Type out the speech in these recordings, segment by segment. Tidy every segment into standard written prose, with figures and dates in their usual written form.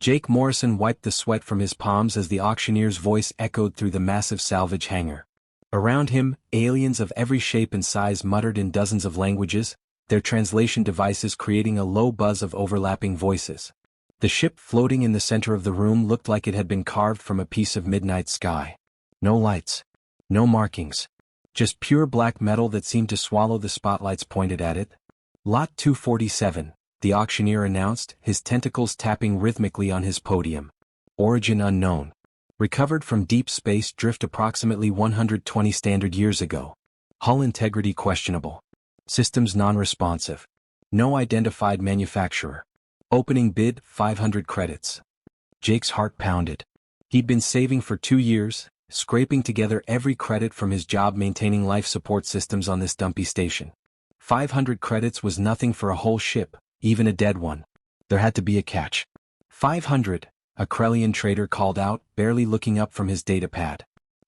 Jake Morrison wiped the sweat from his palms as the auctioneer's voice echoed through the massive salvage hangar. Around him, aliens of every shape and size muttered in dozens of languages, their translation devices creating a low buzz of overlapping voices. The ship floating in the center of the room looked like it had been carved from a piece of midnight sky. No lights. No markings. Just pure black metal that seemed to swallow the spotlights pointed at it. Lot 247, the auctioneer announced, his tentacles tapping rhythmically on his podium. Origin unknown. Recovered from deep space drift approximately 120 standard years ago. Hull integrity questionable. Systems non-responsive. No identified manufacturer. Opening bid, 500 credits. Jake's heart pounded. He'd been saving for 2 years, scraping together every credit from his job maintaining life support systems on this dumpy station. 500 credits was nothing for a whole ship, even a dead one. There had to be a catch. 500, a Krellian trader called out, barely looking up from his datapad.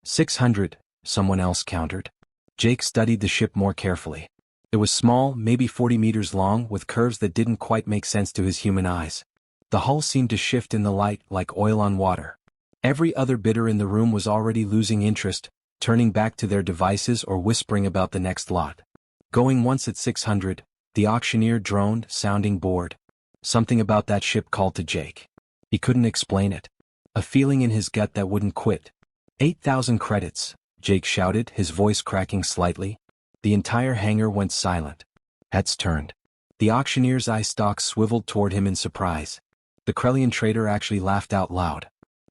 600, someone else countered. Jake studied the ship more carefully. It was small, maybe 40 meters long, with curves that didn't quite make sense to his human eyes. The hull seemed to shift in the light like oil on water. Every other bidder in the room was already losing interest, turning back to their devices or whispering about the next lot. Going once at 600, the auctioneer droned, sounding bored. Something about that ship called to Jake. He couldn't explain it. A feeling in his gut that wouldn't quit. 8,000 credits, Jake shouted, his voice cracking slightly. The entire hangar went silent. Heads turned. The auctioneer's eye stalks swiveled toward him in surprise. The Krellian trader actually laughed out loud.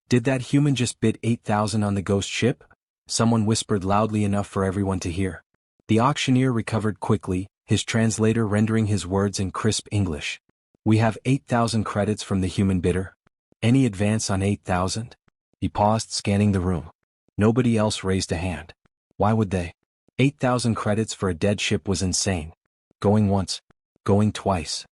Did that human just bid 8,000 on the ghost ship? Someone whispered loudly enough for everyone to hear. The auctioneer recovered quickly, his translator rendering his words in crisp English. We have 8,000 credits from the human bidder. Any advance on 8,000? He paused, scanning the room. Nobody else raised a hand. Why would they? 8,000 credits for a dead ship was insane. Going once. Going twice.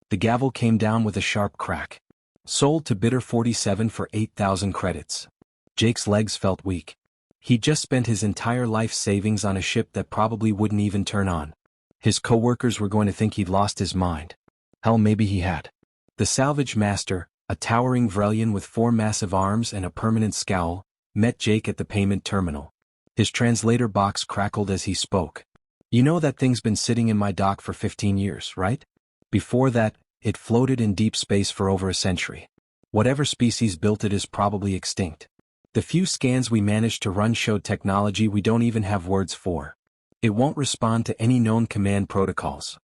The gavel came down with a sharp crack. Sold to bidder 47 for 8,000 credits. Jake's legs felt weak. He'd just spent his entire life savings on a ship that probably wouldn't even turn on. His co-workers were going to think he'd lost his mind. Hell, maybe he had. The salvage master, a towering Vrelian with 4 massive arms and a permanent scowl, met Jake at the payment terminal. His translator box crackled as he spoke. You know that thing's been sitting in my dock for 15 years, right? Before that, it floated in deep space for over a century. Whatever species built it is probably extinct. The few scans we managed to run showed technology we don't even have words for. It won't respond to any known command protocols.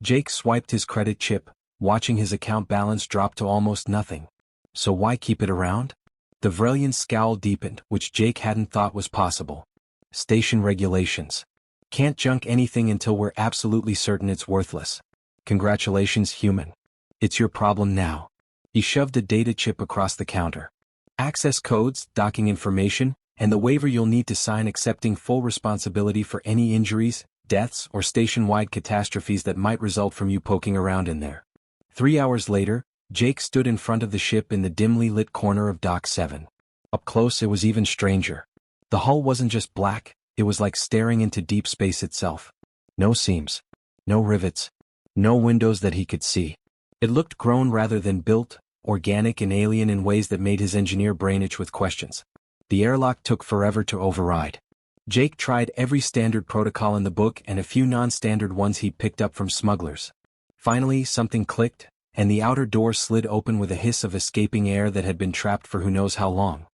Jake swiped his credit chip, watching his account balance drop to almost nothing. So why keep it around? The Vrelian scowl deepened, which Jake hadn't thought was possible. Station regulations. Can't junk anything until we're absolutely certain it's worthless. Congratulations, human. It's your problem now. He shoved a data chip across the counter. Access codes, docking information, and the waiver you'll need to sign accepting full responsibility for any injuries, deaths, or station-wide catastrophes that might result from you poking around in there. 3 hours later, Jake stood in front of the ship in the dimly lit corner of Dock 7. Up close it was even stranger. The hull wasn't just black, it was like staring into deep space itself. No seams. No rivets. No windows that he could see. It looked grown rather than built, organic and alien in ways that made his engineer brain itch with questions. The airlock took forever to override. Jake tried every standard protocol in the book and a few non-standard ones he'd picked up from smugglers. Finally, something clicked, and the outer door slid open with a hiss of escaping air that had been trapped for who knows how long.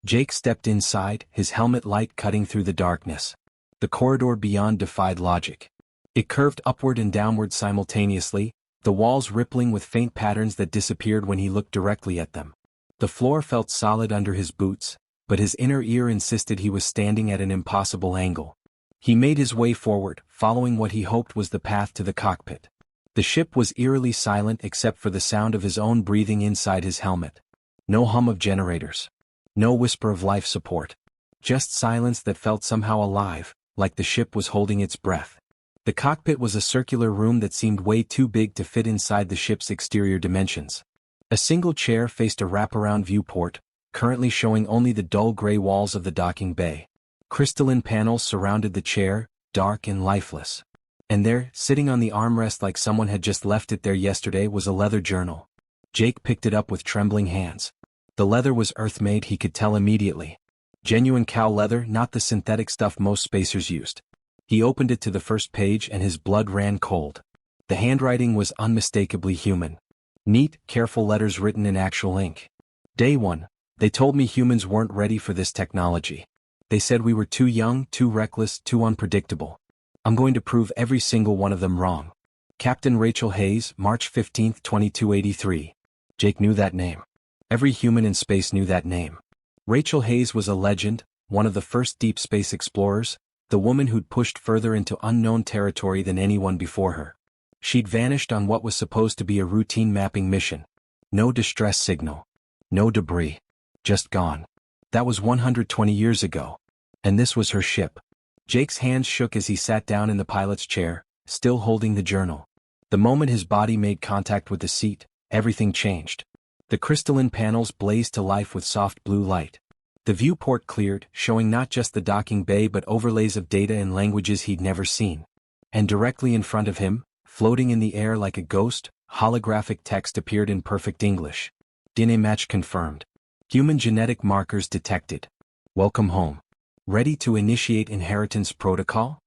Jake stepped inside, his helmet light cutting through the darkness. The corridor beyond defied logic. It curved upward and downward simultaneously, the walls rippling with faint patterns that disappeared when he looked directly at them. The floor felt solid under his boots, but his inner ear insisted he was standing at an impossible angle. He made his way forward, following what he hoped was the path to the cockpit. The ship was eerily silent except for the sound of his own breathing inside his helmet. No hum of generators. No whisper of life support. Just silence that felt somehow alive, like the ship was holding its breath. The cockpit was a circular room that seemed way too big to fit inside the ship's exterior dimensions. A single chair faced a wraparound viewport, currently showing only the dull gray walls of the docking bay. Crystalline panels surrounded the chair, dark and lifeless. And there, sitting on the armrest like someone had just left it there yesterday, was a leather journal. Jake picked it up with trembling hands. The leather was Earth-made, he could tell immediately. Genuine cow leather, not the synthetic stuff most spacers used. He opened it to the first page and his blood ran cold. The handwriting was unmistakably human. Neat, careful letters written in actual ink. Day 1. They told me humans weren't ready for this technology. They said we were too young, too reckless, too unpredictable. I'm going to prove every single one of them wrong. Captain Rachel Hayes, March 15, 2283. Jake knew that name. Every human in space knew that name. Rachel Hayes was a legend, one of the first deep space explorers, the woman who'd pushed further into unknown territory than anyone before her. She'd vanished on what was supposed to be a routine mapping mission. No distress signal. No debris. Just gone. That was 120 years ago. And this was her ship. Jake's hands shook as he sat down in the pilot's chair, still holding the journal. The moment his body made contact with the seat, everything changed. The crystalline panels blazed to life with soft blue light. The viewport cleared, showing not just the docking bay but overlays of data in languages he'd never seen. And directly in front of him, floating in the air like a ghost, holographic text appeared in perfect English. DNA match confirmed. Human genetic markers detected. Welcome home. Ready to initiate inheritance protocol?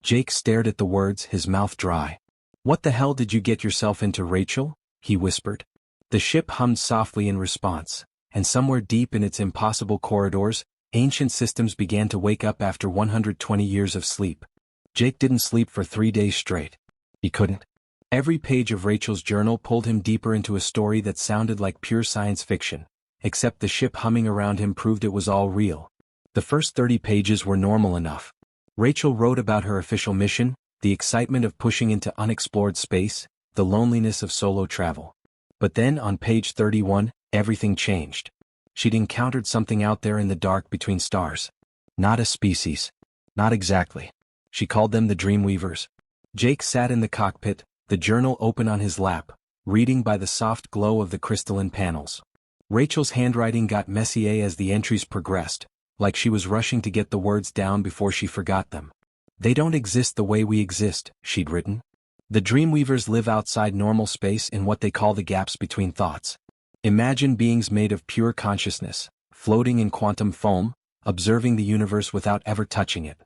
Jake stared at the words, his mouth dry. What the hell did you get yourself into, Rachel? He whispered. The ship hummed softly in response, and somewhere deep in its impossible corridors, ancient systems began to wake up after 120 years of sleep. Jake didn't sleep for 3 days straight. He couldn't. Every page of Rachel's journal pulled him deeper into a story that sounded like pure science fiction, except the ship humming around him proved it was all real. The first 30 pages were normal enough. Rachel wrote about her official mission, the excitement of pushing into unexplored space, the loneliness of solo travel. But then, on page 31, everything changed. She'd encountered something out there in the dark between stars. Not a species. Not exactly. She called them the Dreamweavers. Jake sat in the cockpit, the journal open on his lap, reading by the soft glow of the crystalline panels. Rachel's handwriting got messier as the entries progressed, like she was rushing to get the words down before she forgot them. They don't exist the way we exist, she'd written. The Dreamweavers live outside normal space in what they call the gaps between thoughts. Imagine beings made of pure consciousness, floating in quantum foam, observing the universe without ever touching it.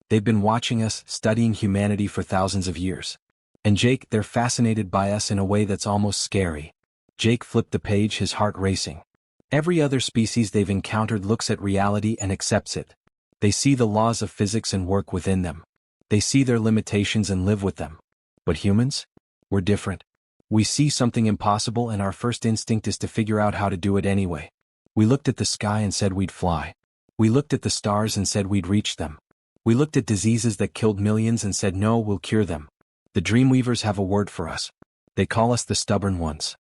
They've been watching us, studying humanity for thousands of years. And Jake, they're fascinated by us in a way that's almost scary. Jake flipped the page, his heart racing. Every other species they've encountered looks at reality and accepts it. They see the laws of physics and work within them. They see their limitations and live with them. But humans? We're different. We see something impossible and our first instinct is to figure out how to do it anyway. We looked at the sky and said we'd fly. We looked at the stars and said we'd reach them. We looked at diseases that killed millions and said no, we'll cure them. The Dreamweavers have a word for us. They call us the stubborn ones.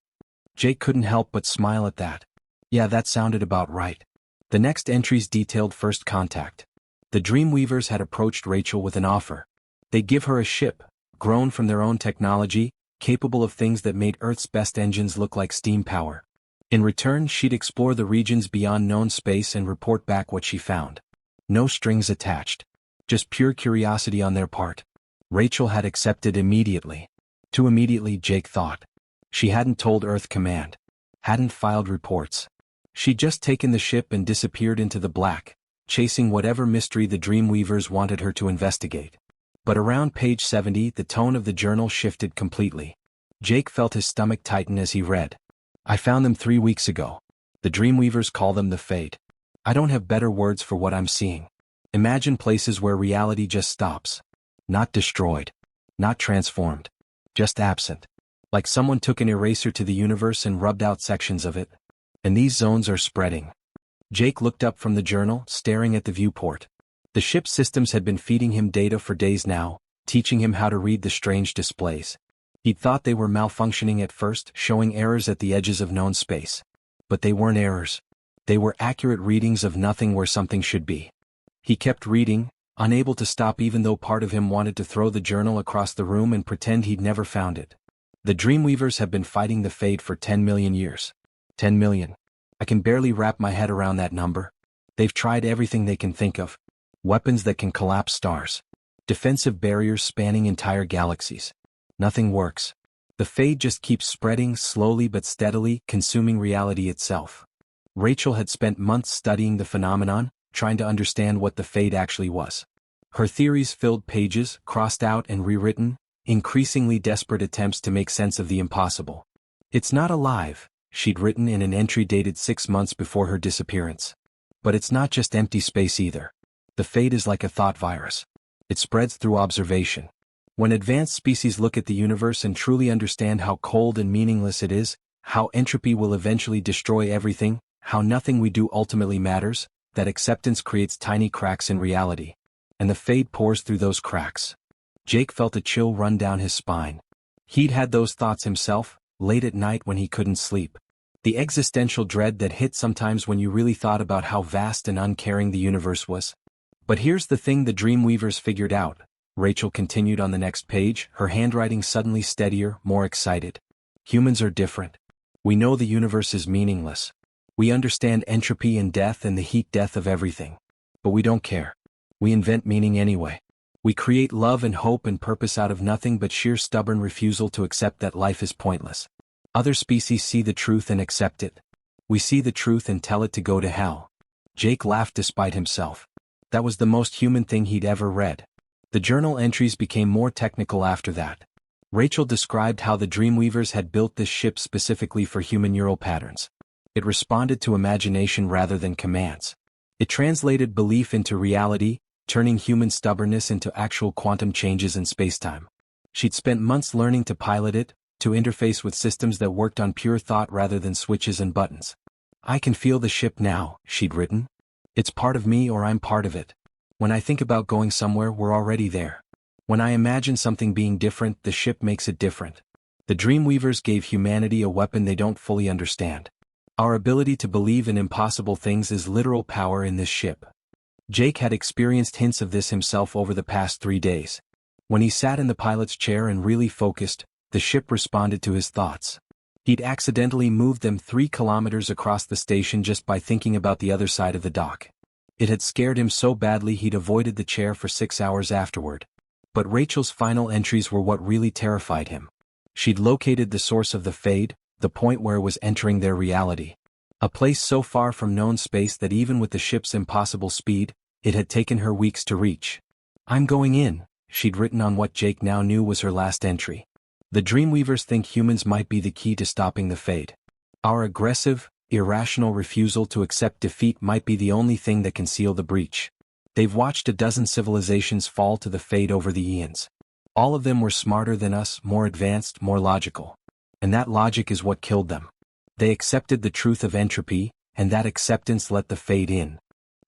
Jake couldn't help but smile at that. Yeah, that sounded about right. The next entries detailed first contact. The Dreamweavers had approached Rachel with an offer. They'd give her a ship, grown from their own technology, capable of things that made Earth's best engines look like steam power. In return, she'd explore the regions beyond known space and report back what she found. No strings attached. Just pure curiosity on their part. Rachel had accepted immediately. Too immediately, Jake thought. She hadn't told Earth Command. Hadn't filed reports. She'd just taken the ship and disappeared into the black, chasing whatever mystery the Dreamweavers wanted her to investigate. But around page 70, the tone of the journal shifted completely. Jake felt his stomach tighten as he read. I found them 3 weeks ago. The Dreamweavers call them the Fate. I don't have better words for what I'm seeing. Imagine places where reality just stops. Not destroyed. Not transformed. Just absent. Like someone took an eraser to the universe and rubbed out sections of it. And these zones are spreading. Jake looked up from the journal, staring at the viewport. The ship's systems had been feeding him data for days now, teaching him how to read the strange displays. He'd thought they were malfunctioning at first, showing errors at the edges of known space. But they weren't errors. They were accurate readings of nothing where something should be. He kept reading, unable to stop even though part of him wanted to throw the journal across the room and pretend he'd never found it. The Dreamweavers have been fighting the Fate for 10 million years. 10 million. I can barely wrap my head around that number. They've tried everything they can think of. Weapons that can collapse stars. Defensive barriers spanning entire galaxies. Nothing works. The fade just keeps spreading slowly but steadily, consuming reality itself. Rachel had spent months studying the phenomenon, trying to understand what the fade actually was. Her theories filled pages, crossed out and rewritten, increasingly desperate attempts to make sense of the impossible. "It's not alive," she'd written in an entry dated 6 months before her disappearance. But it's not just empty space either. The fade is like a thought virus. It spreads through observation. When advanced species look at the universe and truly understand how cold and meaningless it is, how entropy will eventually destroy everything, how nothing we do ultimately matters, that acceptance creates tiny cracks in reality. And the fade pours through those cracks. Jake felt a chill run down his spine. He'd had those thoughts himself, late at night when he couldn't sleep. The existential dread that hit sometimes when you really thought about how vast and uncaring the universe was. But here's the thing the Dreamweavers figured out, Rachel continued on the next page, her handwriting suddenly steadier, more excited. Humans are different. We know the universe is meaningless. We understand entropy and death and the heat death of everything. But we don't care. We invent meaning anyway. We create love and hope and purpose out of nothing but sheer stubborn refusal to accept that life is pointless. Other species see the truth and accept it. We see the truth and tell it to go to hell. Jake laughed despite himself. That was the most human thing he'd ever read. The journal entries became more technical after that. Rachel described how the Dreamweavers had built this ship specifically for human neural patterns. It responded to imagination rather than commands. It translated belief into reality, turning human stubbornness into actual quantum changes in spacetime. She'd spent months learning to pilot it, to interface with systems that worked on pure thought rather than switches and buttons. "I can feel the ship now," she'd written. "It's part of me or I'm part of it. When I think about going somewhere, we're already there. When I imagine something being different, the ship makes it different." The Dreamweavers gave humanity a weapon they don't fully understand. Our ability to believe in impossible things is literal power in this ship. Jake had experienced hints of this himself over the past 3 days. When he sat in the pilot's chair and really focused, the ship responded to his thoughts. He'd accidentally moved them 3 kilometers across the station just by thinking about the other side of the dock. It had scared him so badly he'd avoided the chair for 6 hours afterward. But Rachel's final entries were what really terrified him. She'd located the source of the fade, the point where it was entering their reality. A place so far from known space that even with the ship's impossible speed, it had taken her weeks to reach. "I'm going in," she'd written on what Jake now knew was her last entry. The Dreamweavers think humans might be the key to stopping the fade. Our aggressive, irrational refusal to accept defeat might be the only thing that can seal the breach. They've watched a dozen civilizations fall to the fade over the eons. All of them were smarter than us, more advanced, more logical. And that logic is what killed them. They accepted the truth of entropy, and that acceptance let the fade in.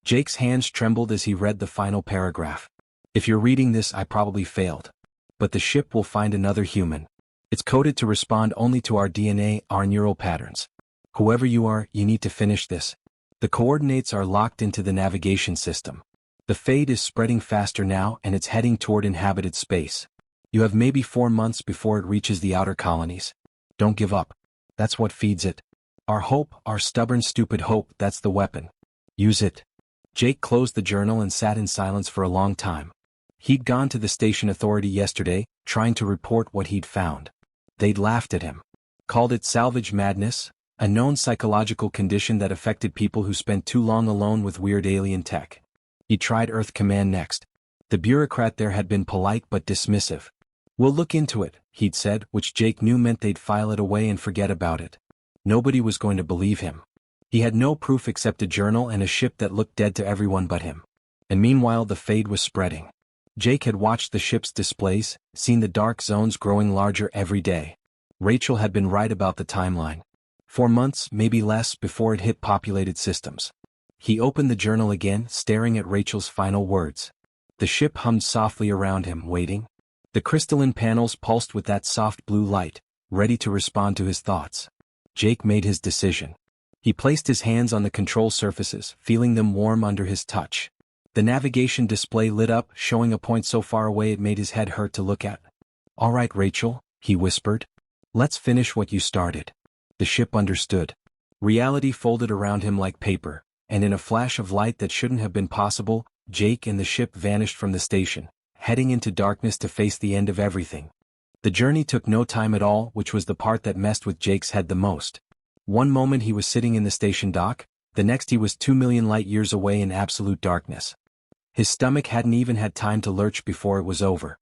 Jake's hands trembled as he read the final paragraph. "If you're reading this, I probably failed. But the ship will find another human. It's coded to respond only to our DNA, our neural patterns. Whoever you are, you need to finish this. The coordinates are locked into the navigation system. The fade is spreading faster now and it's heading toward inhabited space. You have maybe 4 months before it reaches the outer colonies. Don't give up. That's what feeds it. Our hope, our stubborn stupid hope, that's the weapon. Use it." Jake closed the journal and sat in silence for a long time. He'd gone to the station authority yesterday, trying to report what he'd found. They'd laughed at him. Called it salvage madness, a known psychological condition that affected people who spent too long alone with weird alien tech. He tried Earth Command next. The bureaucrat there had been polite but dismissive. "We'll look into it," he'd said, which Jake knew meant they'd file it away and forget about it. Nobody was going to believe him. He had no proof except a journal and a ship that looked dead to everyone but him. And meanwhile the fade was spreading. Jake had watched the ship's displays, seen the dark zones growing larger every day. Rachel had been right about the timeline. 4 months, maybe less, before it hit populated systems. He opened the journal again, staring at Rachel's final words. The ship hummed softly around him, waiting. The crystalline panels pulsed with that soft blue light, ready to respond to his thoughts. Jake made his decision. He placed his hands on the control surfaces, feeling them warm under his touch. The navigation display lit up, showing a point so far away it made his head hurt to look at. "All right, Rachel," he whispered. "Let's finish what you started." The ship understood. Reality folded around him like paper, and in a flash of light that shouldn't have been possible, Jake and the ship vanished from the station, heading into darkness to face the end of everything. The journey took no time at all, which was the part that messed with Jake's head the most. One moment he was sitting in the station dock, the next he was 2 million light-years away in absolute darkness. His stomach hadn't even had time to lurch before it was over.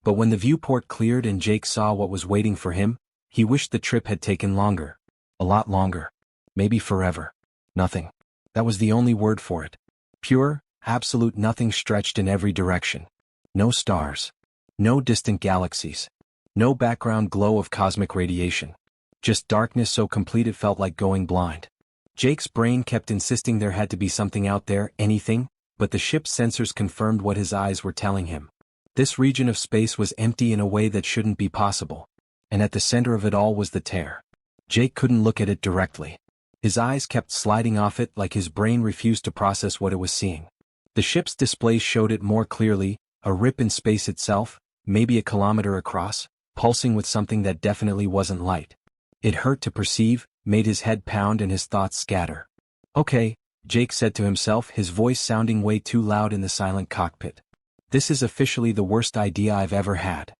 But when the viewport cleared and Jake saw what was waiting for him, he wished the trip had taken longer. A lot longer. Maybe forever. Nothing. That was the only word for it. Pure, absolute nothing stretched in every direction. No stars. No distant galaxies. No background glow of cosmic radiation. Just darkness so complete it felt like going blind. Jake's brain kept insisting there had to be something out there, anything, but the ship's sensors confirmed what his eyes were telling him. This region of space was empty in a way that shouldn't be possible. And at the center of it all was the tear. Jake couldn't look at it directly. His eyes kept sliding off it like his brain refused to process what it was seeing. The ship's displays showed it more clearly, a rip in space itself, maybe a kilometer across, pulsing with something that definitely wasn't light. It hurt to perceive, made his head pound and his thoughts scatter. Okay, Jake said to himself, his voice sounding way too loud in the silent cockpit. This is officially the worst idea I've ever had.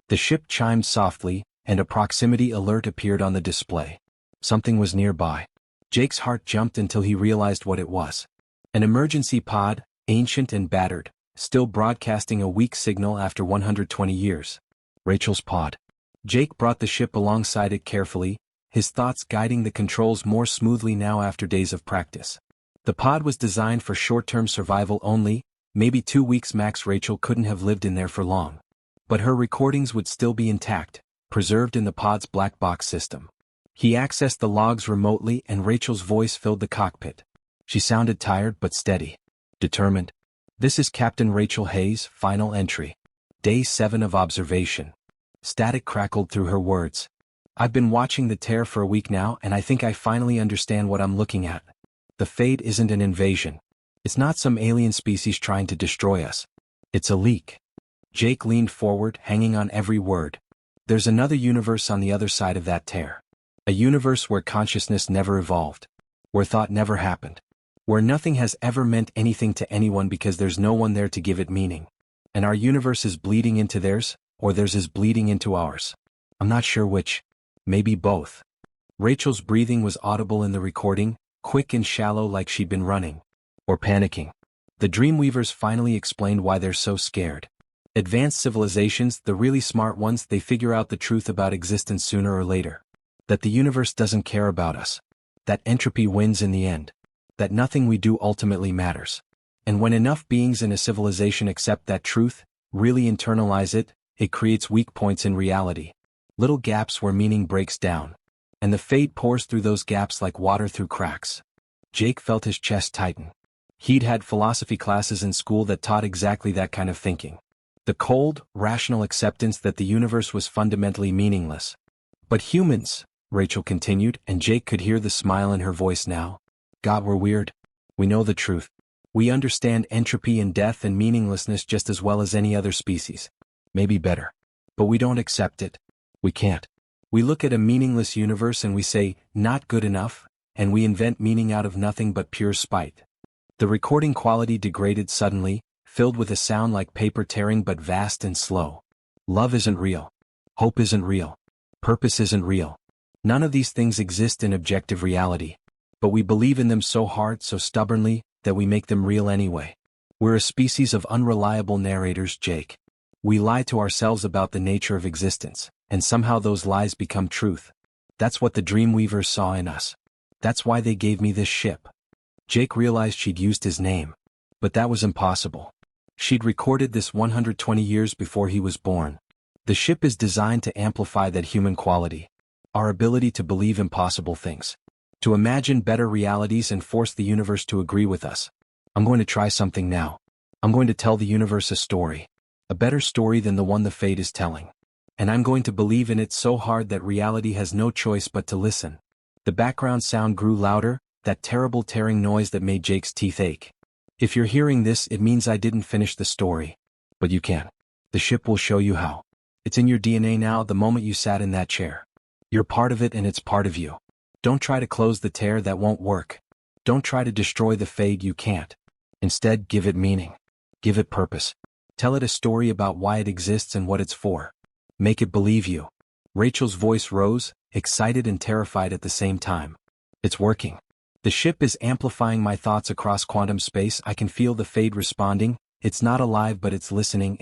The ship chimed softly, and a proximity alert appeared on the display. Something was nearby. Jake's heart jumped until he realized what it was. An emergency pod, ancient and battered, still broadcasting a weak signal after 120 years. Rachel's pod. Jake brought the ship alongside it carefully, his thoughts guiding the controls more smoothly now after days of practice. The pod was designed for short-term survival only, maybe 2 weeks max. Rachel couldn't have lived in there for long. But her recordings would still be intact, preserved in the pod's black box system. He accessed the logs remotely and Rachel's voice filled the cockpit. She sounded tired but steady. Determined. This is Captain Rachel Hayes, final entry. Day 7 of observation. Static crackled through her words. I've been watching the tear for a week now and I think I finally understand what I'm looking at. The fate isn't an invasion. It's not some alien species trying to destroy us. It's a leak. Jake leaned forward, hanging on every word. There's another universe on the other side of that tear. A universe where consciousness never evolved. Where thought never happened. Where nothing has ever meant anything to anyone because there's no one there to give it meaning. And our universe is bleeding into theirs, or theirs is bleeding into ours. I'm not sure which. Maybe both. Rachel's breathing was audible in the recording, quick and shallow like she'd been running. Or panicking. The Dreamweavers finally explained why they're so scared. Advanced civilizations, the really smart ones, they figure out the truth about existence sooner or later. That the universe doesn't care about us. That entropy wins in the end. That nothing we do ultimately matters. And when enough beings in a civilization accept that truth, really internalize it, it creates weak points in reality. Little gaps where meaning breaks down. And the fate pours through those gaps like water through cracks. Jake felt his chest tighten. He'd had philosophy classes in school that taught exactly that kind of thinking. The cold, rational acceptance that the universe was fundamentally meaningless. But humans, Rachel continued, and Jake could hear the smile in her voice now. God, we're weird. We know the truth. We understand entropy and death and meaninglessness just as well as any other species. Maybe better. But we don't accept it. We can't. We look at a meaningless universe and we say, not good enough, and we invent meaning out of nothing but pure spite. The recording quality degraded suddenly, filled with a sound like paper tearing but vast and slow. Love isn't real. Hope isn't real. Purpose isn't real. None of these things exist in objective reality. But we believe in them so hard, so stubbornly, that we make them real anyway. We're a species of unreliable narrators, Jake. We lie to ourselves about the nature of existence, and somehow those lies become truth. That's what the Dreamweavers saw in us. That's why they gave me this ship. Jake realized she'd used his name. But that was impossible. She'd recorded this 120 years before he was born. The ship is designed to amplify that human quality. Our ability to believe impossible things. To imagine better realities and force the universe to agree with us. I'm going to try something now. I'm going to tell the universe a story. A better story than the one the fate is telling. And I'm going to believe in it so hard that reality has no choice but to listen. The background sound grew louder, that terrible tearing noise that made Jake's teeth ache. If you're hearing this, it means I didn't finish the story. But you can. The ship will show you how. It's in your DNA now the moment you sat in that chair. You're part of it and it's part of you. Don't try to close the tear, that won't work. Don't try to destroy the fade, you can't. Instead, give it meaning. Give it purpose. Tell it a story about why it exists and what it's for. Make it believe you. Rachel's voice rose, excited and terrified at the same time. It's working. The ship is amplifying my thoughts across quantum space. I can feel the Fade responding. It's not alive but it's listening.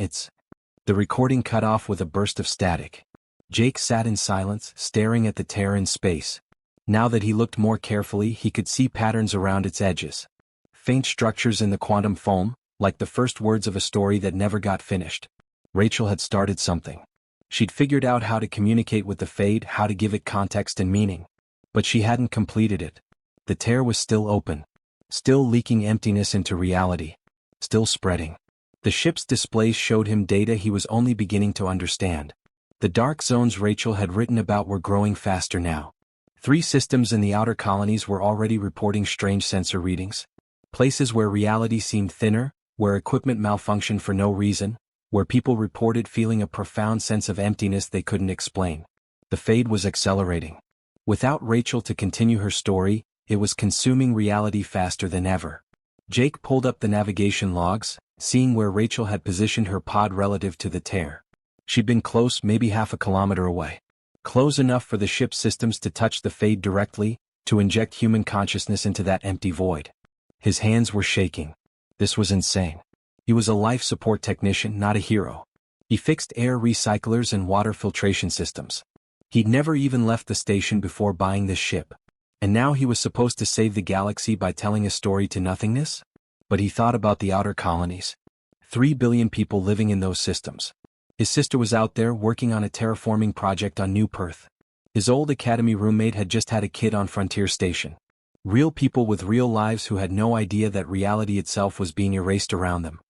The recording cut off with a burst of static. Jake sat in silence, staring at the tear in space. Now that he looked more carefully, he could see patterns around its edges. Faint structures in the quantum foam, like the first words of a story that never got finished. Rachel had started something. She'd figured out how to communicate with the Fade, how to give it context and meaning. But she hadn't completed it. The tear was still open. Still leaking emptiness into reality. Still spreading. The ship's displays showed him data he was only beginning to understand. The dark zones Rachel had written about were growing faster now. 3 systems in the outer colonies were already reporting strange sensor readings. Places where reality seemed thinner, where equipment malfunctioned for no reason, where people reported feeling a profound sense of emptiness they couldn't explain. The Fade was accelerating. Without Rachel to continue her story, it was consuming reality faster than ever. Jake pulled up the navigation logs, seeing where Rachel had positioned her pod relative to the tear. She'd been close, maybe half a kilometer away. Close enough for the ship's systems to touch the Fade directly, to inject human consciousness into that empty void. His hands were shaking. This was insane. He was a life support technician, not a hero. He fixed air recyclers and water filtration systems. He'd never even left the station before buying this ship. And now he was supposed to save the galaxy by telling a story to nothingness? But he thought about the outer colonies. 3 billion people living in those systems. His sister was out there working on a terraforming project on New Perth. His old academy roommate had just had a kid on Frontier Station. Real people with real lives who had no idea that reality itself was being erased around them.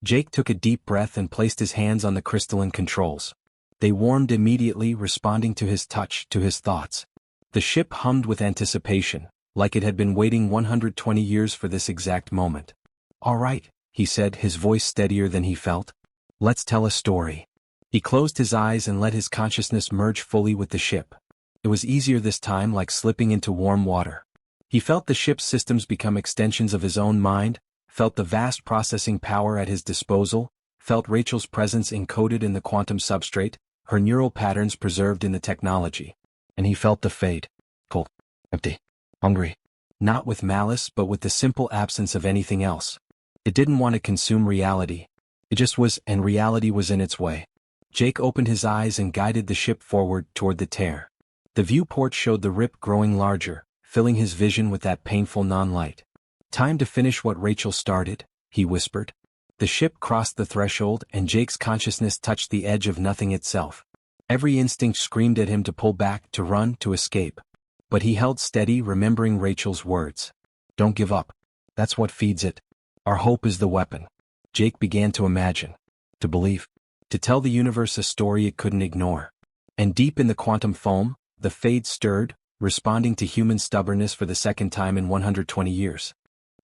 Jake took a deep breath and placed his hands on the crystalline controls. They warmed immediately, responding to his touch, to his thoughts. The ship hummed with anticipation, like it had been waiting 120 years for this exact moment. "All right," he said, his voice steadier than he felt. "Let's tell a story." He closed his eyes and let his consciousness merge fully with the ship. It was easier this time, like slipping into warm water. He felt the ship's systems become extensions of his own mind, felt the vast processing power at his disposal, felt Rachel's presence encoded in the quantum substrate, her neural patterns preserved in the technology. And he felt the Fade. Cold, empty, hungry. Not with malice but with the simple absence of anything else. It didn't want to consume reality. It just was, and reality was in its way. Jake opened his eyes and guided the ship forward toward the tear. The viewport showed the rip growing larger, filling his vision with that painful non-light. "Time to finish what Rachel started," he whispered. The ship crossed the threshold and Jake's consciousness touched the edge of nothing itself. Every instinct screamed at him to pull back, to run, to escape. But he held steady, remembering Rachel's words. "Don't give up. That's what feeds it. Our hope is the weapon." Jake began to imagine. To believe. To tell the universe a story it couldn't ignore. And deep in the quantum foam, the Fade stirred, responding to human stubbornness for the second time in 120 years.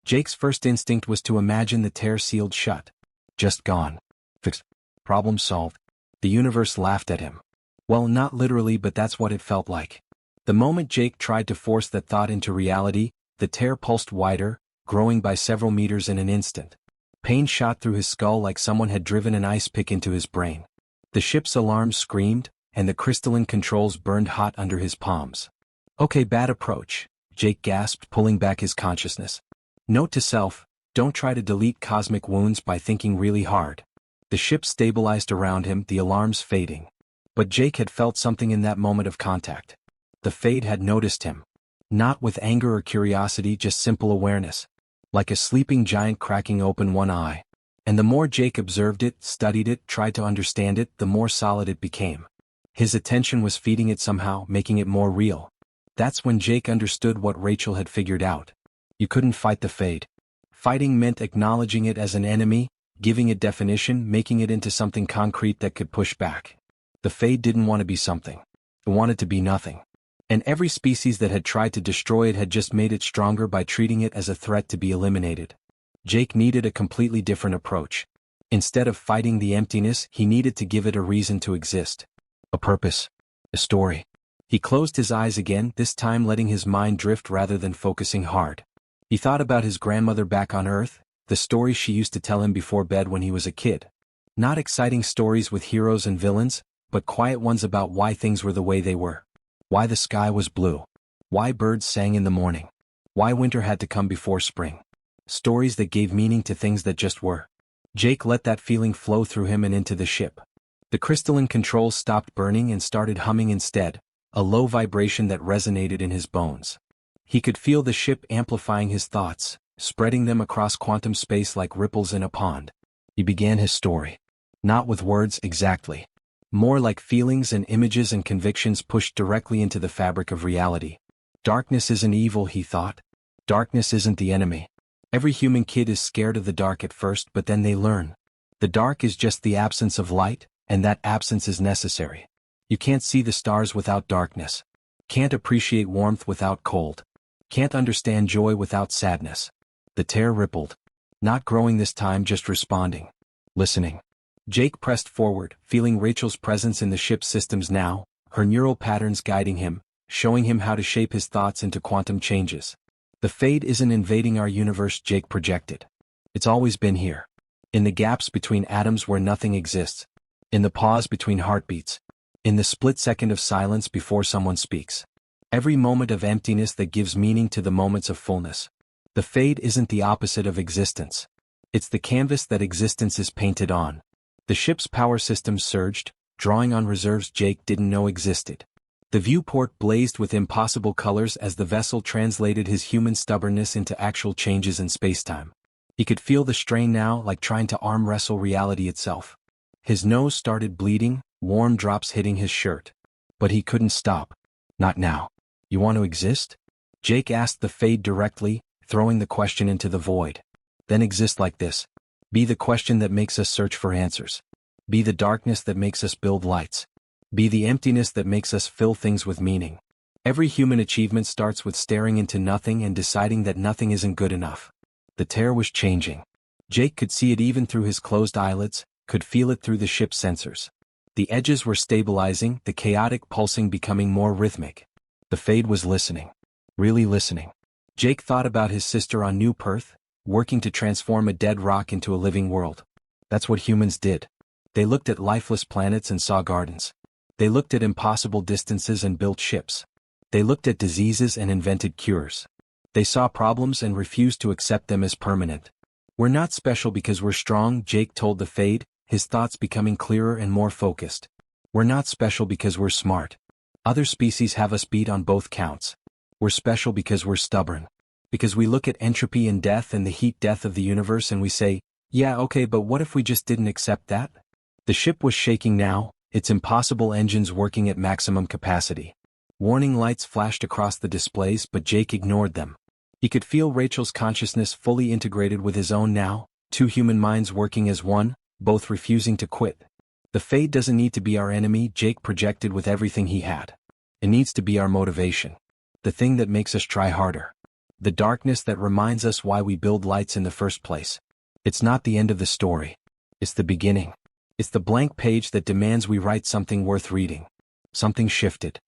Jake's first instinct was to imagine the tear sealed shut. Just gone. Fixed. Problem solved. The universe laughed at him. Well, not literally, but that's what it felt like. The moment Jake tried to force that thought into reality, the tear pulsed wider, growing by several meters in an instant. Pain shot through his skull like someone had driven an ice pick into his brain. The ship's alarms screamed, and the crystalline controls burned hot under his palms. "Okay, bad approach," Jake gasped, pulling back his consciousness. Note to self, don't try to delete cosmic wounds by thinking really hard. The ship stabilized around him, the alarms fading. But Jake had felt something in that moment of contact. The Fade had noticed him. Not with anger or curiosity, just simple awareness. Like a sleeping giant cracking open one eye. And the more Jake observed it, studied it, tried to understand it, the more solid it became. His attention was feeding it somehow, making it more real. That's when Jake understood what Rachel had figured out. You couldn't fight the Fade. Fighting meant acknowledging it as an enemy, giving it definition, making it into something concrete that could push back. The Fade didn't want to be something. It wanted to be nothing. And every species that had tried to destroy it had just made it stronger by treating it as a threat to be eliminated. Jake needed a completely different approach. Instead of fighting the emptiness, he needed to give it a reason to exist. A purpose. A story. He closed his eyes again, this time letting his mind drift rather than focusing hard. He thought about his grandmother back on Earth, the stories she used to tell him before bed when he was a kid. Not exciting stories with heroes and villains, but quiet ones about why things were the way they were. Why the sky was blue. Why birds sang in the morning. Why winter had to come before spring. Stories that gave meaning to things that just were. Jake let that feeling flow through him and into the ship. The crystalline controls stopped burning and started humming instead, a low vibration that resonated in his bones. He could feel the ship amplifying his thoughts, spreading them across quantum space like ripples in a pond. He began his story. Not with words exactly. More like feelings and images and convictions pushed directly into the fabric of reality. Darkness isn't evil, he thought. Darkness isn't the enemy. Every human kid is scared of the dark at first, but then they learn. The dark is just the absence of light, and that absence is necessary. You can't see the stars without darkness. Can't appreciate warmth without cold. Can't understand joy without sadness. The tear rippled. Not growing this time, just responding. Listening. Jake pressed forward, feeling Rachel's presence in the ship's systems now, her neural patterns guiding him, showing him how to shape his thoughts into quantum changes. The fade isn't invading our universe, Jake projected. It's always been here. In the gaps between atoms where nothing exists. In the pause between heartbeats. In the split second of silence before someone speaks. Every moment of emptiness that gives meaning to the moments of fullness. The fade isn't the opposite of existence. It's the canvas that existence is painted on. The ship's power system surged, drawing on reserves Jake didn't know existed. The viewport blazed with impossible colors as the vessel translated his human stubbornness into actual changes in spacetime. He could feel the strain now, like trying to arm wrestle reality itself. His nose started bleeding, warm drops hitting his shirt. But he couldn't stop. Not now. You want to exist? Jake asked the fade directly, throwing the question into the void. Then exist like this. Be the question that makes us search for answers. Be the darkness that makes us build lights. Be the emptiness that makes us fill things with meaning. Every human achievement starts with staring into nothing and deciding that nothing isn't good enough. The tear was changing. Jake could see it even through his closed eyelids, could feel it through the ship's sensors. The edges were stabilizing, the chaotic pulsing becoming more rhythmic. The fade was listening. Really listening. Jake thought about his sister on New Perth, working to transform a dead rock into a living world. That's what humans did. They looked at lifeless planets and saw gardens. They looked at impossible distances and built ships. They looked at diseases and invented cures. They saw problems and refused to accept them as permanent. We're not special because we're strong, Jake told the fade, his thoughts becoming clearer and more focused. We're not special because we're smart. Other species have us beat on both counts. We're special because we're stubborn. Because we look at entropy and death and the heat death of the universe and we say, yeah, okay, but what if we just didn't accept that? The ship was shaking now, its impossible engines working at maximum capacity. Warning lights flashed across the displays, but Jake ignored them. He could feel Rachel's consciousness fully integrated with his own now, two human minds working as one, both refusing to quit. The fade doesn't need to be our enemy, Jake projected with everything he had. It needs to be our motivation. The thing that makes us try harder. The darkness that reminds us why we build lights in the first place. It's not the end of the story. It's the beginning. It's the blank page that demands we write something worth reading. Something shifted.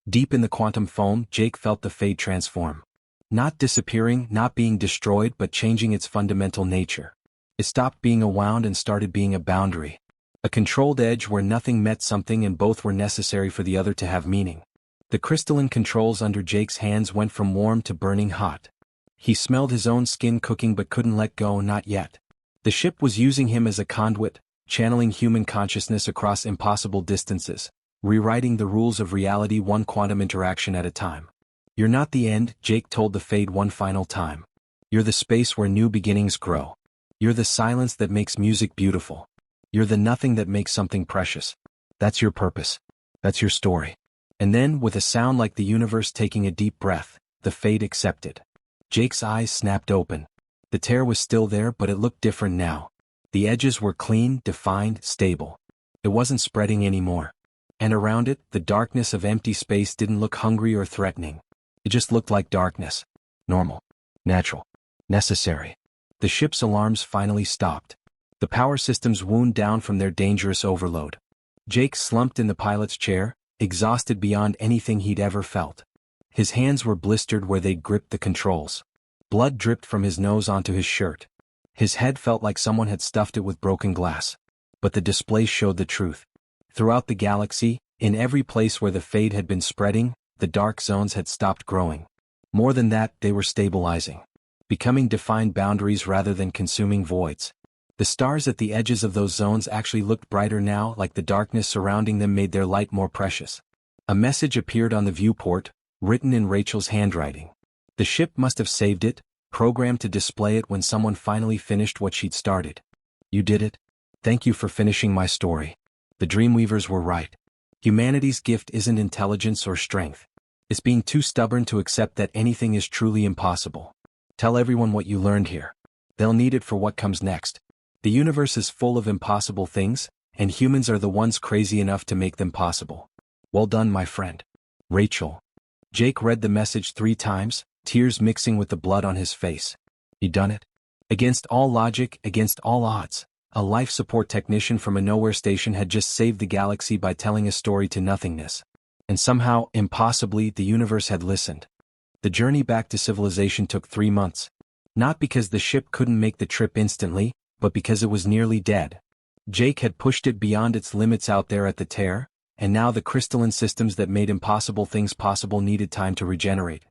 Deep in the quantum foam, Jake felt the fade transform. Not disappearing, not being destroyed, but changing its fundamental nature. It stopped being a wound and started being a boundary. A controlled edge where nothing met something and both were necessary for the other to have meaning. The crystalline controls under Jake's hands went from warm to burning hot. He smelled his own skin cooking but couldn't let go, not yet. The ship was using him as a conduit, channeling human consciousness across impossible distances, rewriting the rules of reality one quantum interaction at a time. You're not the end, Jake told the fade one final time. You're the space where new beginnings grow. You're the silence that makes music beautiful. You're the nothing that makes something precious. That's your purpose. That's your story. And then, with a sound like the universe taking a deep breath, the fade accepted. Jake's eyes snapped open. The tear was still there, but it looked different now. The edges were clean, defined, stable. It wasn't spreading anymore. And around it, the darkness of empty space didn't look hungry or threatening. It just looked like darkness. Normal. Natural. Necessary. The ship's alarms finally stopped. The power systems wound down from their dangerous overload. Jake slumped in the pilot's chair, exhausted beyond anything he'd ever felt. His hands were blistered where they'd gripped the controls. Blood dripped from his nose onto his shirt. His head felt like someone had stuffed it with broken glass. But the display showed the truth. Throughout the galaxy, in every place where the fade had been spreading, the dark zones had stopped growing. More than that, they were stabilizing, becoming defined boundaries rather than consuming voids. The stars at the edges of those zones actually looked brighter now, like the darkness surrounding them made their light more precious. A message appeared on the viewport, written in Rachel's handwriting. The ship must have saved it, programmed to display it when someone finally finished what she'd started. You did it. Thank you for finishing my story. The Dreamweavers were right. Humanity's gift isn't intelligence or strength. It's being too stubborn to accept that anything is truly impossible. Tell everyone what you learned here. They'll need it for what comes next. The universe is full of impossible things, and humans are the ones crazy enough to make them possible. Well done, my friend. Rachel. Jake read the message 3 times, tears mixing with the blood on his face. You done it? Against all logic, against all odds, a life support technician from a nowhere station had just saved the galaxy by telling a story to nothingness. And somehow, impossibly, the universe had listened. The journey back to civilization took 3 months. Not because the ship couldn't make the trip instantly, but because it was nearly dead. Jake had pushed it beyond its limits out there at the tear, and now the crystalline systems that made impossible things possible needed time to regenerate.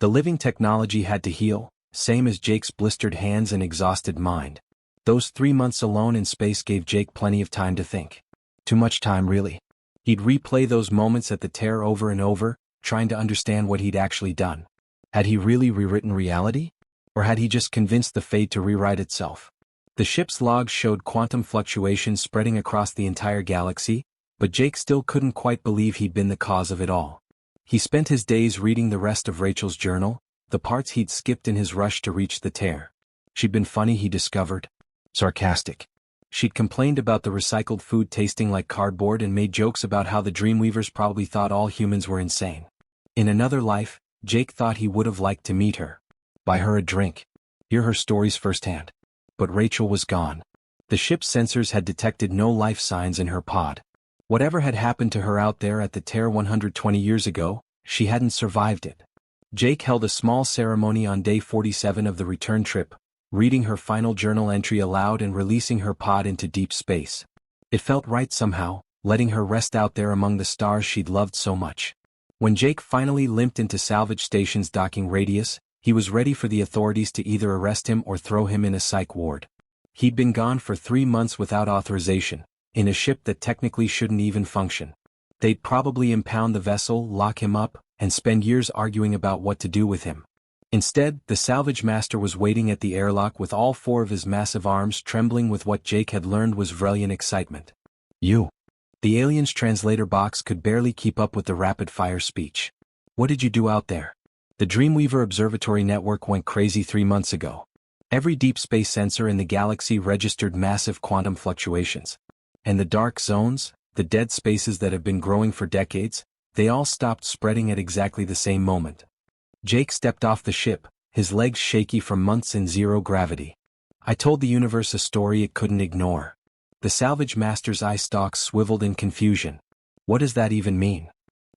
The living technology had to heal, same as Jake's blistered hands and exhausted mind. Those 3 months alone in space gave Jake plenty of time to think. Too much time, really. He'd replay those moments at the tear over and over, trying to understand what he'd actually done. Had he really rewritten reality? Or had he just convinced the fate to rewrite itself? The ship's logs showed quantum fluctuations spreading across the entire galaxy, but Jake still couldn't quite believe he'd been the cause of it all. He spent his days reading the rest of Rachel's journal, the parts he'd skipped in his rush to reach the tear. She'd been funny, he discovered. Sarcastic. She'd complained about the recycled food tasting like cardboard and made jokes about how the Dreamweavers probably thought all humans were insane. In another life, Jake thought he would have liked to meet her. Buy her a drink. Hear her stories firsthand. But Rachel was gone. The ship's sensors had detected no life signs in her pod. Whatever had happened to her out there at the tear 120 years ago, she hadn't survived it. Jake held a small ceremony on day 47 of the return trip, reading her final journal entry aloud and releasing her pod into deep space. It felt right somehow, letting her rest out there among the stars she'd loved so much. When Jake finally limped into salvage station's docking radius, he was ready for the authorities to either arrest him or throw him in a psych ward. He'd been gone for 3 months without authorization, in a ship that technically shouldn't even function. They'd probably impound the vessel, lock him up, and spend years arguing about what to do with him. Instead, the salvage master was waiting at the airlock with all 4 of his massive arms trembling with what Jake had learned was Vrelian excitement. You. The alien's translator box could barely keep up with the rapid-fire speech. What did you do out there? The Dreamweaver Observatory Network went crazy 3 months ago. Every deep space sensor in the galaxy registered massive quantum fluctuations. And the dark zones, the dead spaces that have been growing for decades, they all stopped spreading at exactly the same moment. Jake stepped off the ship, his legs shaky from months in zero gravity. I told the universe a story it couldn't ignore. The salvage master's eye stalks swiveled in confusion. What does that even mean?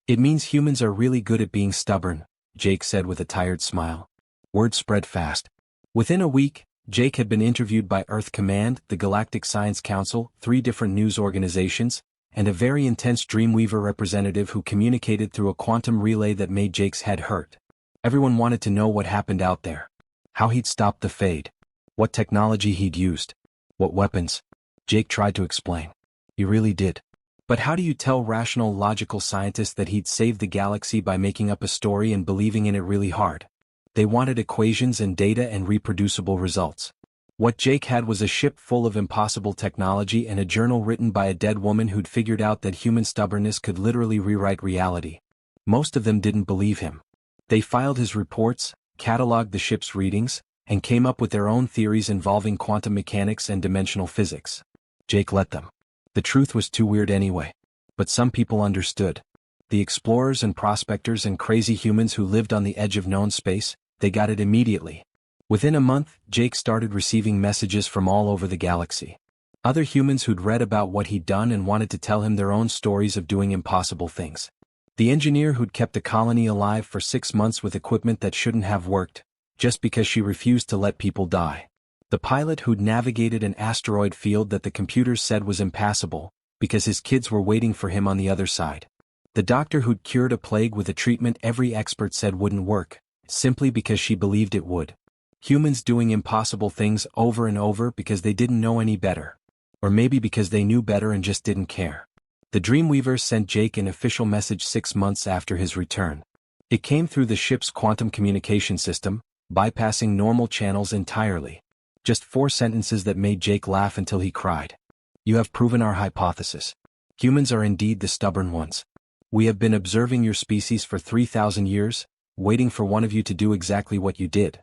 It means humans are really good at being stubborn, Jake said with a tired smile. Word spread fast. Within a week, Jake had been interviewed by Earth Command, the Galactic Science Council, 3 different news organizations, and a very intense Dreamweaver representative who communicated through a quantum relay that made Jake's head hurt. Everyone wanted to know what happened out there. How he'd stopped the fade. What technology he'd used. What weapons. Jake tried to explain. He really did. But how do you tell rational, logical scientists that he'd saved the galaxy by making up a story and believing in it really hard? They wanted equations and data and reproducible results. What Jake had was a ship full of impossible technology and a journal written by a dead woman who'd figured out that human stubbornness could literally rewrite reality. Most of them didn't believe him. They filed his reports, cataloged the ship's readings, and came up with their own theories involving quantum mechanics and dimensional physics. Jake let them. The truth was too weird anyway. But some people understood. The explorers and prospectors and crazy humans who lived on the edge of known space, they got it immediately. Within a month, Jake started receiving messages from all over the galaxy. Other humans who'd read about what he'd done and wanted to tell him their own stories of doing impossible things. The engineer who'd kept the colony alive for 6 months with equipment that shouldn't have worked, just because she refused to let people die. The pilot who'd navigated an asteroid field that the computers said was impassable, because his kids were waiting for him on the other side. The doctor who'd cured a plague with a treatment every expert said wouldn't work, simply because she believed it would. Humans doing impossible things over and over because they didn't know any better. Or maybe because they knew better and just didn't care. The Dreamweaver sent Jake an official message 6 months after his return. It came through the ship's quantum communication system, bypassing normal channels entirely. Just 4 sentences that made Jake laugh until he cried. You have proven our hypothesis. Humans are indeed the stubborn ones. We have been observing your species for 3,000 years, waiting for one of you to do exactly what you did.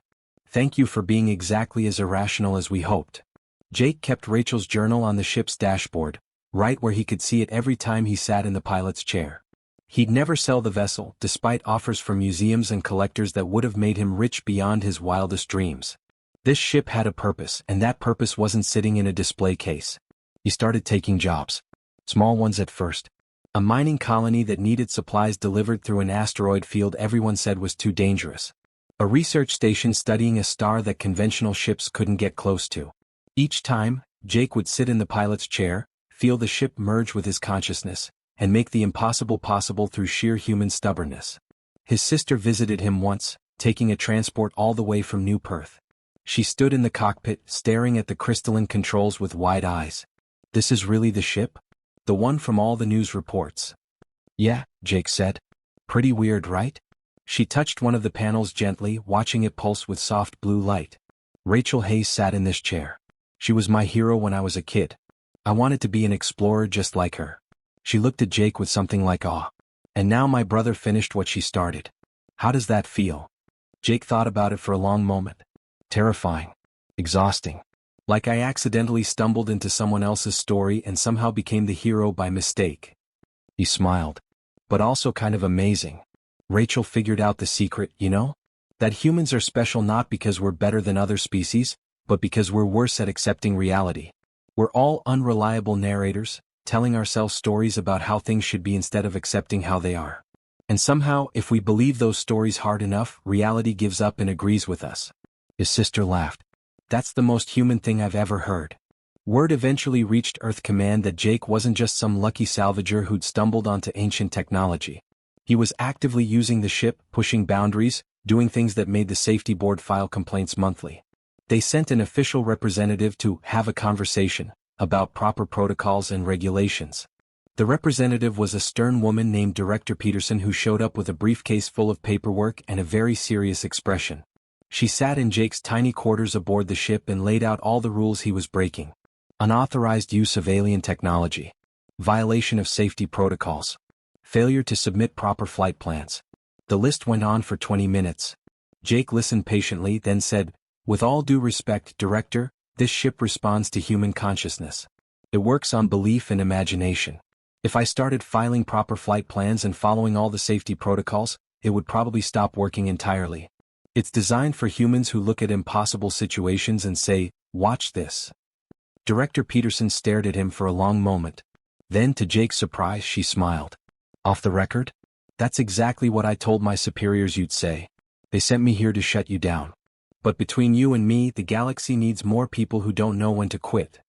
Thank you for being exactly as irrational as we hoped. Jake kept Rachel's journal on the ship's dashboard, right where he could see it every time he sat in the pilot's chair. He'd never sell the vessel, despite offers from museums and collectors that would have made him rich beyond his wildest dreams. This ship had a purpose, and that purpose wasn't sitting in a display case. He started taking jobs. Small ones at first. A mining colony that needed supplies delivered through an asteroid field everyone said was too dangerous. A research station studying a star that conventional ships couldn't get close to. Each time, Jake would sit in the pilot's chair, feel the ship merge with his consciousness, and make the impossible possible through sheer human stubbornness. His sister visited him once, taking a transport all the way from New Perth. She stood in the cockpit, staring at the crystalline controls with wide eyes. This is really the ship? The one from all the news reports. Yeah, Jake said. Pretty weird, right? She touched one of the panels gently, watching it pulse with soft blue light. Rachel Hayes sat in this chair. She was my hero when I was a kid. I wanted to be an explorer just like her. She looked at Jake with something like awe. And now my brother finished what she started. How does that feel? Jake thought about it for a long moment. Terrifying. Exhausting. Like I accidentally stumbled into someone else's story and somehow became the hero by mistake. He smiled. But also kind of amazing. Rachel figured out the secret, you know? That humans are special not because we're better than other species, but because we're worse at accepting reality. We're all unreliable narrators, telling ourselves stories about how things should be instead of accepting how they are. And somehow, if we believe those stories hard enough, reality gives up and agrees with us. His sister laughed. That's the most human thing I've ever heard. Word eventually reached Earth Command that Jake wasn't just some lucky salvager who'd stumbled onto ancient technology. He was actively using the ship, pushing boundaries, doing things that made the safety board file complaints monthly. They sent an official representative to have a conversation about proper protocols and regulations. The representative was a stern woman named Director Peterson who showed up with a briefcase full of paperwork and a very serious expression. She sat in Jake's tiny quarters aboard the ship and laid out all the rules he was breaking. Unauthorized use of alien technology. Violation of safety protocols. Failure to submit proper flight plans. The list went on for 20 minutes. Jake listened patiently, then said, "With all due respect, Director, this ship responds to human consciousness. It works on belief and imagination. If I started filing proper flight plans and following all the safety protocols, it would probably stop working entirely. It's designed for humans who look at impossible situations and say, 'Watch this.'" Director Peterson stared at him for a long moment. Then, to Jake's surprise, she smiled. "Off the record? That's exactly what I told my superiors you'd say. They sent me here to shut you down. But between you and me, the galaxy needs more people who don't know when to quit."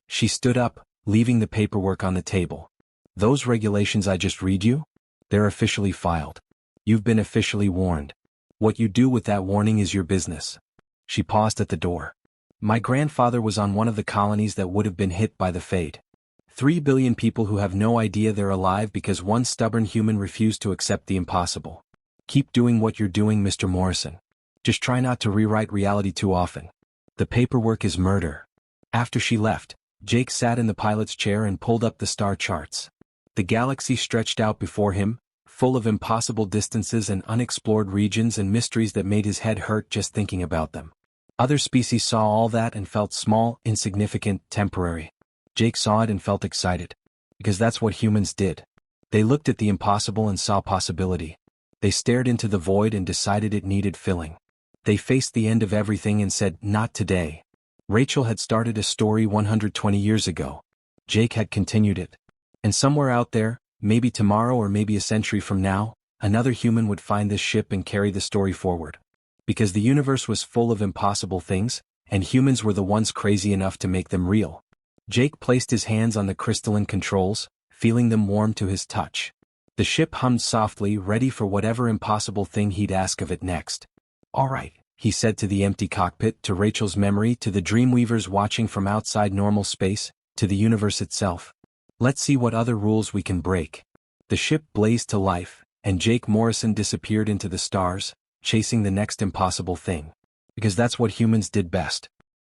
She stood up, leaving the paperwork on the table. "Those regulations I just read you? They're officially filed. You've been officially warned. What you do with that warning is your business." She paused at the door. "My grandfather was on one of the colonies that would have been hit by the fate. 3 billion people who have no idea they're alive because one stubborn human refused to accept the impossible. Keep doing what you're doing, Mr. Morrison. Just try not to rewrite reality too often. The paperwork is murder." After she left, Jake sat in the pilot's chair and pulled up the star charts. The galaxy stretched out before him, full of impossible distances and unexplored regions and mysteries that made his head hurt just thinking about them. Other species saw all that and felt small, insignificant, temporary. Jake saw it and felt excited. Because that's what humans did. They looked at the impossible and saw possibility. They stared into the void and decided it needed filling. They faced the end of everything and said, "Not today." Rachel had started a story 120 years ago. Jake had continued it. And somewhere out there, maybe tomorrow or maybe a century from now, another human would find this ship and carry the story forward. Because the universe was full of impossible things, and humans were the ones crazy enough to make them real. Jake placed his hands on the crystalline controls, feeling them warm to his touch. The ship hummed softly, ready for whatever impossible thing he'd ask of it next. "All right," he said to the empty cockpit, to Rachel's memory, to the Dreamweavers watching from outside normal space, to the universe itself. "Let's see what other rules we can break." The ship blazed to life, and Jake Morrison disappeared into the stars, chasing the next impossible thing. Because that's what humans did best.